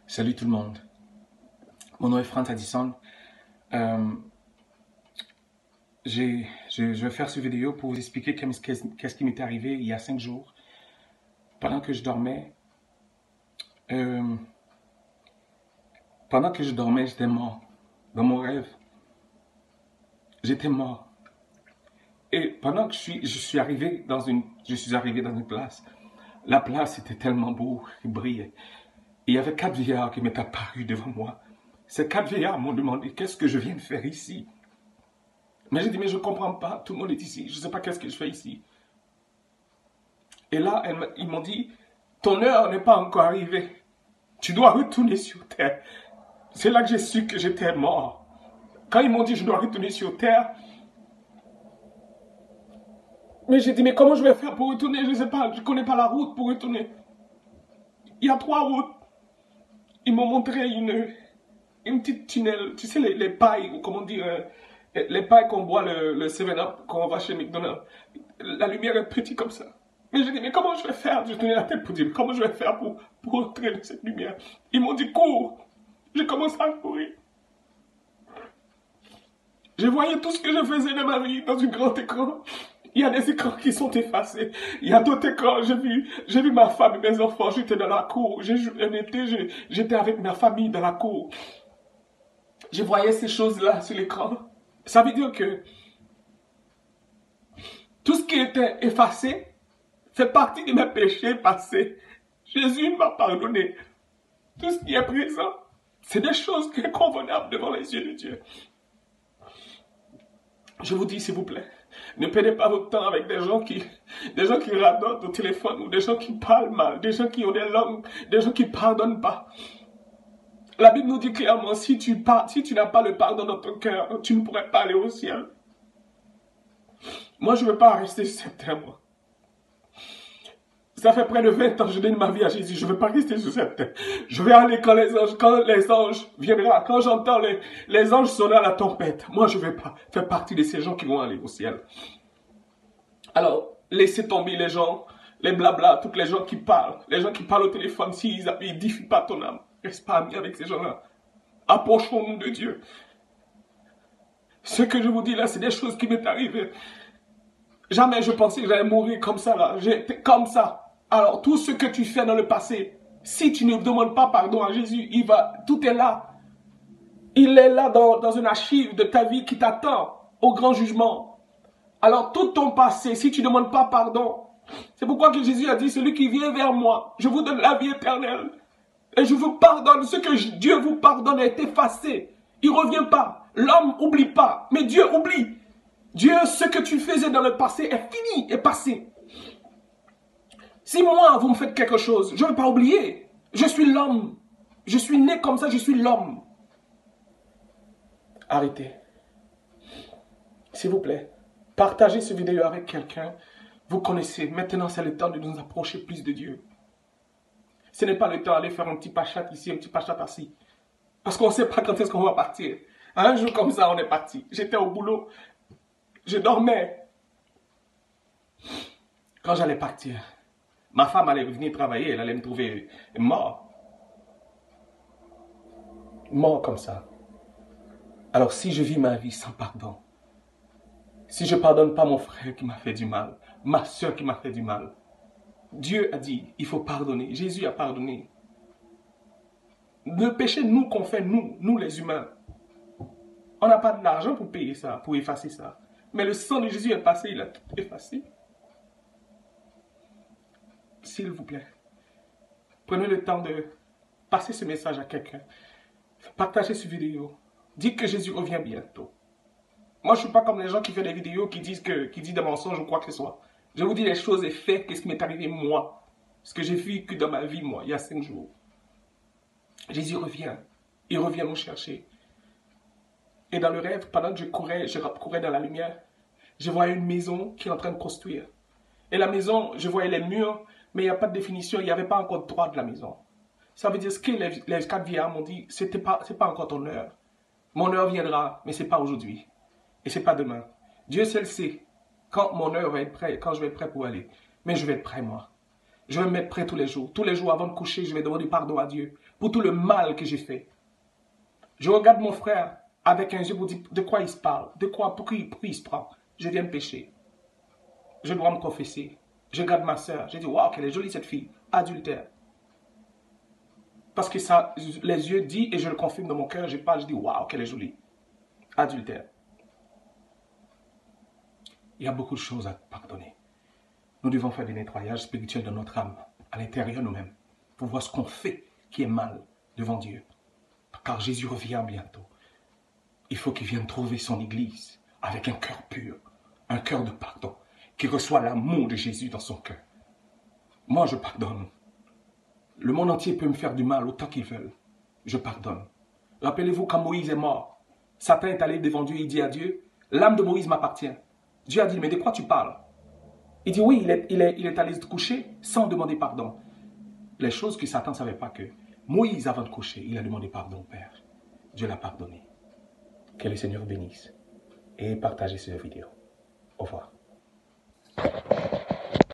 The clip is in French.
Salut tout le monde. Mon nom est Franz Addison. Euh, je vais faire cette vidéo pour vous expliquer qu'est-ce qui m'est arrivé il y a 5 jours. Pendant que je dormais, euh, j'étais mort. Dans mon rêve, j'étais mort. Et pendant que je suis arrivé dans une place. La place était tellement beau, il brillait. Et il y avait 4 vieillards qui m'étaient apparus devant moi. Ces 4 vieillards m'ont demandé qu'est-ce que je viens de faire ici. Mais j'ai dit, mais je ne comprends pas, tout le monde est ici, je ne sais pas qu'est-ce que je fais ici. Et là, ils m'ont dit, ton heure n'est pas encore arrivée, tu dois retourner sur terre. C'est là que j'ai su que j'étais mort. Quand ils m'ont dit, je dois retourner sur terre, mais j'ai dit, mais comment je vais faire pour retourner? Je ne sais pas, je ne connais pas la route pour retourner. Il y a 3 routes. Ils m'ont montré une petite tunnel, tu sais, les pailles, ou comment dire, les pailles qu'on boit le 7-Up quand on va chez McDonald's. La lumière est petite comme ça. Mais j'ai dit, mais comment je vais faire? Je tenais la tête pour dire, comment je vais faire pour entrer dans cette lumière? Ils m'ont dit, cours. J'ai commencé à courir. Je voyais tout ce que je faisais de ma vie dans un grand écran. Il y a des écrans qui sont effacés. Il y a d'autres écrans. J'ai vu ma femme et mes enfants. J'étais dans la cour. J'étais avec ma famille dans la cour. Je voyais ces choses-là sur l'écran. Ça veut dire que tout ce qui était effacé fait partie de mes péchés passés. Jésus m'a pardonné. Tout ce qui est présent, c'est des choses qui sont convenables devant les yeux de Dieu. Je vous dis, s'il vous plaît, ne perdez pas votre temps avec des gens qui radotent au téléphone, ou des gens qui parlent mal, des gens qui ont des langues, des gens qui ne pardonnent pas. La Bible nous dit clairement, si tu n'as pas le pardon dans ton cœur, tu ne pourrais pas aller au ciel. Moi, je ne veux pas rester sur cette terre, moi. Ça fait près de 20 ans que je donne ma vie à Jésus. Je ne veux pas rester sur cette terre. Je vais aller quand les anges viendront, quand j'entends les anges sonner à la tempête. Moi, je ne vais pas faire partie de ces gens qui vont aller au ciel. Alors, laissez tomber les gens, les blabla, toutes les gens qui parlent au téléphone, s'ils n'édifient pas ton âme. Reste pas ami avec ces gens-là. Approchons-nous de Dieu. Ce que je vous dis là, c'est des choses qui m'est arrivées. Jamais je pensais que j'allais mourir comme ça là. J'étais comme ça. Alors, tout ce que tu fais dans le passé, si tu ne demandes pas pardon à Jésus, tout est là. Il est là dans une archive de ta vie qui t'attend au grand jugement. Alors, tout ton passé, si tu ne demandes pas pardon, c'est pourquoi que Jésus a dit, celui qui vient vers moi, je vous donne la vie éternelle. Et je vous pardonne. Ce que Dieu vous pardonne est effacé. Il ne revient pas. L'homme n'oublie pas, mais Dieu oublie. Dieu, ce que tu faisais dans le passé est fini, est passé. Si moi, vous me faites quelque chose, je ne vais pas oublier. Je suis l'homme. Je suis né comme ça, je suis l'homme. Arrêtez. S'il vous plaît, partagez cette vidéo avec quelqu'un. Vous connaissez, maintenant c'est le temps de nous approcher plus de Dieu. Ce n'est pas le temps d'aller faire un petit pachat ici, un petit pachat ici. Parce qu'on ne sait pas quand est-ce qu'on va partir. Un jour comme ça, on est parti. J'étais au boulot. Je dormais. Quand j'allais partir, ma femme allait venir travailler, elle allait me trouver mort. Mort comme ça. Alors si je vis ma vie sans pardon, si je ne pardonne pas mon frère qui m'a fait du mal, ma soeur qui m'a fait du mal, Dieu a dit, il faut pardonner. Jésus a pardonné. Le péché, nous, qu'on fait, nous les humains, on n'a pas de l'argent pour payer ça, pour effacer ça. Mais le sang de Jésus est passé, il a tout effacé. S'il vous plaît, prenez le temps de passer ce message à quelqu'un. Partagez cette vidéo. Dites que Jésus revient bientôt. Moi, je ne suis pas comme les gens qui font des vidéos qui disent des mensonges ou quoi que ce soit. Je vous dis les choses et faits, qu'est-ce qui m'est arrivé moi. Ce que j'ai vécu dans ma vie, moi, il y a 5 jours. Jésus revient. Il revient nous chercher. Et dans le rêve, pendant que je courais dans la lumière, je voyais une maison qui est en train de construire. Et la maison, je voyais les murs, mais il n'y a pas de définition, il n'y avait pas encore de droit de la maison. Ça veut dire ce que les 4 vieillards m'ont dit, c'est pas encore ton heure. Mon heure viendra, mais ce n'est pas aujourd'hui. Et ce n'est pas demain. Dieu seul sait quand mon heure va être prêt, quand je vais être prêt pour aller. Mais je vais être prêt, moi. Je vais me mettre prêt tous les jours. Tous les jours avant de coucher, je vais demander pardon à Dieu pour tout le mal que j'ai fait. Je regarde mon frère avec un yeux pour dire de quoi il se parle, pourquoi il se prend. Je viens de pécher. Je dois me confesser. Je regarde ma soeur. Je dis, waouh, qu'elle est jolie cette fille. Adultère. Parce que ça, les yeux disent et je le confirme dans mon cœur. Je parle, je dis, waouh, qu'elle est jolie. Adultère. Il y a beaucoup de choses à pardonner. Nous devons faire des nettoyages spirituels de notre âme, à l'intérieur nous-mêmes, pour voir ce qu'on fait qui est mal devant Dieu. Car Jésus revient bientôt. Il faut qu'il vienne trouver son Église avec un cœur pur, un cœur de pardon, qui reçoit l'amour de Jésus dans son cœur. Moi, je pardonne. Le monde entier peut me faire du mal autant qu'ils veulent. Je pardonne. Rappelez-vous quand Moïse est mort, Satan est allé devant Dieu, il dit à Dieu, l'âme de Moïse m'appartient. Dieu a dit, mais de quoi tu parles? Il dit, oui, il est allé se coucher sans demander pardon. Les choses que Satan ne savait pas que Moïse, avant de coucher, il a demandé pardon au Père. Dieu l'a pardonné. Que le Seigneur bénisse et partagez cette vidéo. Au revoir.